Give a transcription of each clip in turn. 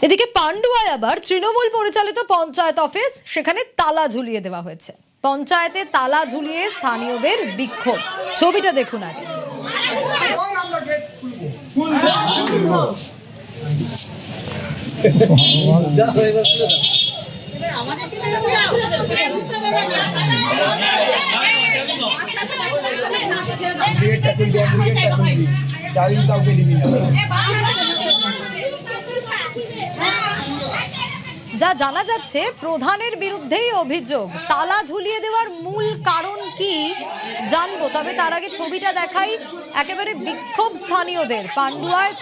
এদিকে পান্ডুয়ায় আবার তৃণমূল পরিচালিত পঞ্চায়েত অফিস, সেখানে তালা ঝুলিয়ে দেওয়া হয়েছে। পঞ্চায়েতে তালা ঝুলিয়ে স্থানীয়দের বিক্ষোভ। ছবিটা দেখুন আগে। যা জানা যাচ্ছে, প্রধানের বিরুদ্ধেই অভিযোগ। তালা ঝুলিয়ে দেওয়ার মূল কারণ কি জানবো, তবে তার আগে ছবিটা দেখাই। একেবারে বিক্ষোভ স্থানীয়দের। পান্ডুয়ায়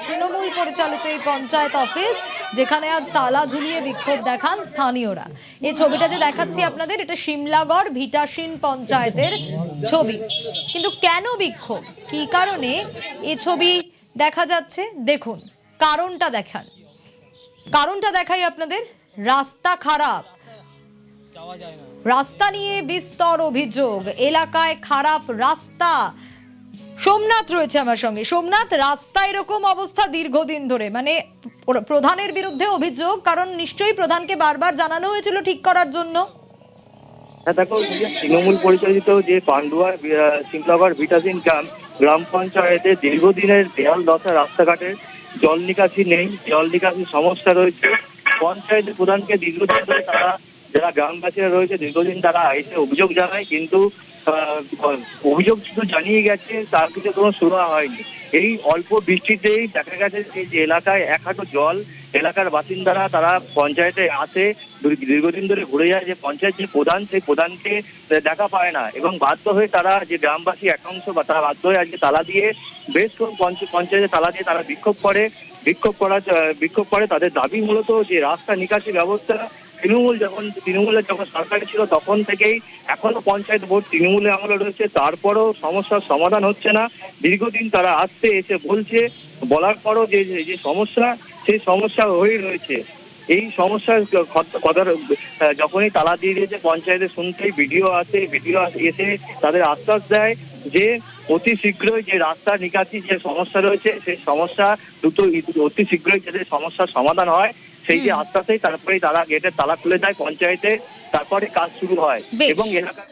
তৃণমূল পরিচালিত এই পঞ্চায়েত অফিস, যেখানে আজ তালা ঝুলিয়ে বিক্ষোভ দেখান স্থানীয়রা। এই ছবিটা যে দেখাচ্ছি আপনাদের, এটা সিমলাগড় ভিটাসিন পঞ্চায়েতের ছবি। কিন্তু কেন বিক্ষোভ, কি কারণে এই ছবি দেখা যাচ্ছে, দেখুন। কারণটা দেখাই আপনাদের। রাস্তা খারাপ, রাস্তা নিয়ে বিস্তর অভিযোগ। এলাকায় খারাপ রাস্তা। সোমনাথ রয়েছে আমার সঙ্গে। সোমনাথ, রাস্তা এরকম অবস্থা দীর্ঘদিন ধরে, মানে প্রধানের বিরুদ্ধে অভিযোগ, কারণ নিশ্চয়ই প্রধানকে বারবার জানানো হয়েছিল ঠিক করার জন্য। হ্যাঁ দেখো, তৃণমূল পরিচালিত যে পান্ডুয়া সিমলাগড় ভিটাসিন গ্রাম পঞ্চায়েতে দীর্ঘদিনের দেয়াল দশা, রাস্তাঘাটের জল নিকাশি নেই, জল নিকাশির সমস্যা রয়েছে। পঞ্চায়েতের প্রধানকে দীর্ঘদিন ধরে তারা, যারা গ্রামবাসীরা রয়েছে, দীর্ঘদিন তারা এসে অভিযোগ জানায়, কিন্তু অভিযোগ শুধু জানিয়ে গেছে, তার কিছু কোনো শোনা হয়নি। এই অল্প বৃষ্টিতেই দেখা গেছে যে এলাকায় এক হাঁটু জল। এলাকার বাসিন্দারা তারা পঞ্চায়েতে আসে, দীর্ঘদিন ধরে ঘুরে যায়, যে পঞ্চায়েত যে প্রধান, সেই প্রধানকে দেখা পায় না, এবং বাধ্য হয়ে তারা, যে গ্রামবাসী একাংশ, বা তারা বাধ্য হয়ে আজকে তালা দিয়ে, বেশ পঞ্চায়েতে তালা দিয়ে তারা বিক্ষোভ করে। তাদের দাবি মূলত যে রাস্তা নিকাশি ব্যবস্থা। তৃণমূলের যখন সরকারি ছিল তখন থেকেই এখনো পঞ্চায়েত বোর্ড তৃণমূলের আমলে রয়েছে, তারপরও সমস্যার সমাধান হচ্ছে না। দীর্ঘদিন তারা আসতে এসে বলার পরও যে সমস্যা, সেই সমস্যা হয়েই রয়েছে। এই সমস্যার কথা যখনই তালা দিয়ে দিয়েছে পঞ্চায়েতে, শুনতেই ভিডিও এসে তাদের আশ্বাস দেয় যে অতি শীঘ্রই যে রাস্তা নিকাশি যে সমস্যা রয়েছে, সেই সমস্যা অতি শীঘ্রই যাতে সমস্যার সমাধান হয়, সেই যে আশ্বাসেই তারপরেই তারা গেটের তালা খুলে দেয় পঞ্চায়েতে, তারপরে কাজ শুরু হয়। এবং এলাকা